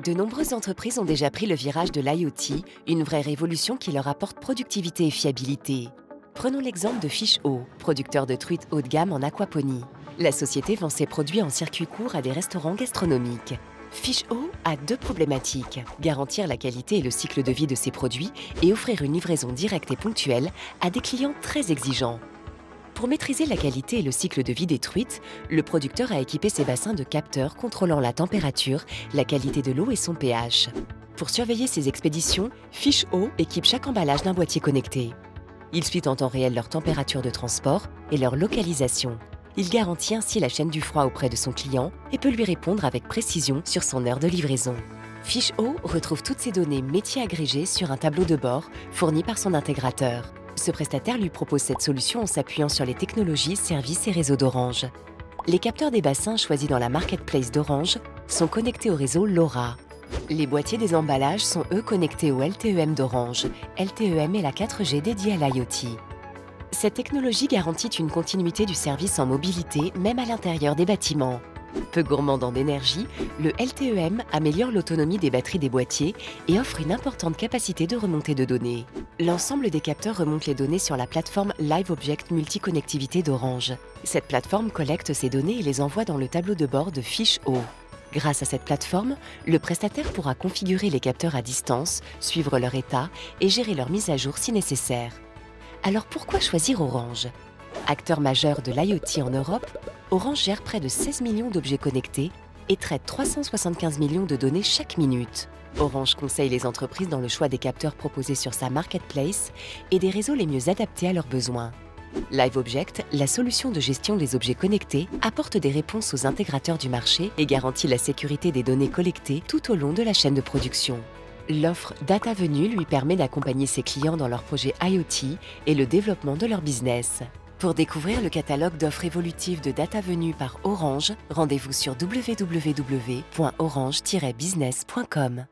De nombreuses entreprises ont déjà pris le virage de l'IoT, une vraie révolution qui leur apporte productivité et fiabilité. Prenons l'exemple de Fish.O, producteur de truites haut de gamme en aquaponie. La société vend ses produits en circuit court à des restaurants gastronomiques. Fish.O a deux problématiques: garantir la qualité et le cycle de vie de ses produits et offrir une livraison directe et ponctuelle à des clients très exigeants. Pour maîtriser la qualité et le cycle de vie des truites, le producteur a équipé ses bassins de capteurs contrôlant la température, la qualité de l'eau et son pH. Pour surveiller ses expéditions, Fish.O équipe chaque emballage d'un boîtier connecté. Il suit en temps réel leur température de transport et leur localisation. Il garantit ainsi la chaîne du froid auprès de son client et peut lui répondre avec précision sur son heure de livraison. Fish.O retrouve toutes ses données métiers agrégées sur un tableau de bord fourni par son intégrateur. Ce prestataire lui propose cette solution en s'appuyant sur les technologies, services et réseaux d'Orange. Les capteurs des bassins choisis dans la marketplace d'Orange sont connectés au réseau LoRa. Les boîtiers des emballages sont eux connectés au LTEM d'Orange. LTEM est la 4G dédiée à l'IoT. Cette technologie garantit une continuité du service en mobilité, même à l'intérieur des bâtiments. Peu gourmand en énergie, le LTEM améliore l'autonomie des batteries des boîtiers et offre une importante capacité de remontée de données. L'ensemble des capteurs remonte les données sur la plateforme Live Object Multiconnectivité d'Orange. Cette plateforme collecte ces données et les envoie dans le tableau de bord de Fish.O. Grâce à cette plateforme, le prestataire pourra configurer les capteurs à distance, suivre leur état et gérer leur mise à jour si nécessaire. Alors pourquoi choisir Orange ? Acteur majeur de l'IoT en Europe, Orange gère près de 16 millions d'objets connectés et traite 375 millions de données chaque minute. Orange conseille les entreprises dans le choix des capteurs proposés sur sa marketplace et des réseaux les mieux adaptés à leurs besoins. Live Object, la solution de gestion des objets connectés, apporte des réponses aux intégrateurs du marché et garantit la sécurité des données collectées tout au long de la chaîne de production. L'offre DataVenue lui permet d'accompagner ses clients dans leurs projets IoT et le développement de leur business. Pour découvrir le catalogue d'offres évolutives de DataVenue par Orange, rendez-vous sur www.orange-business.com.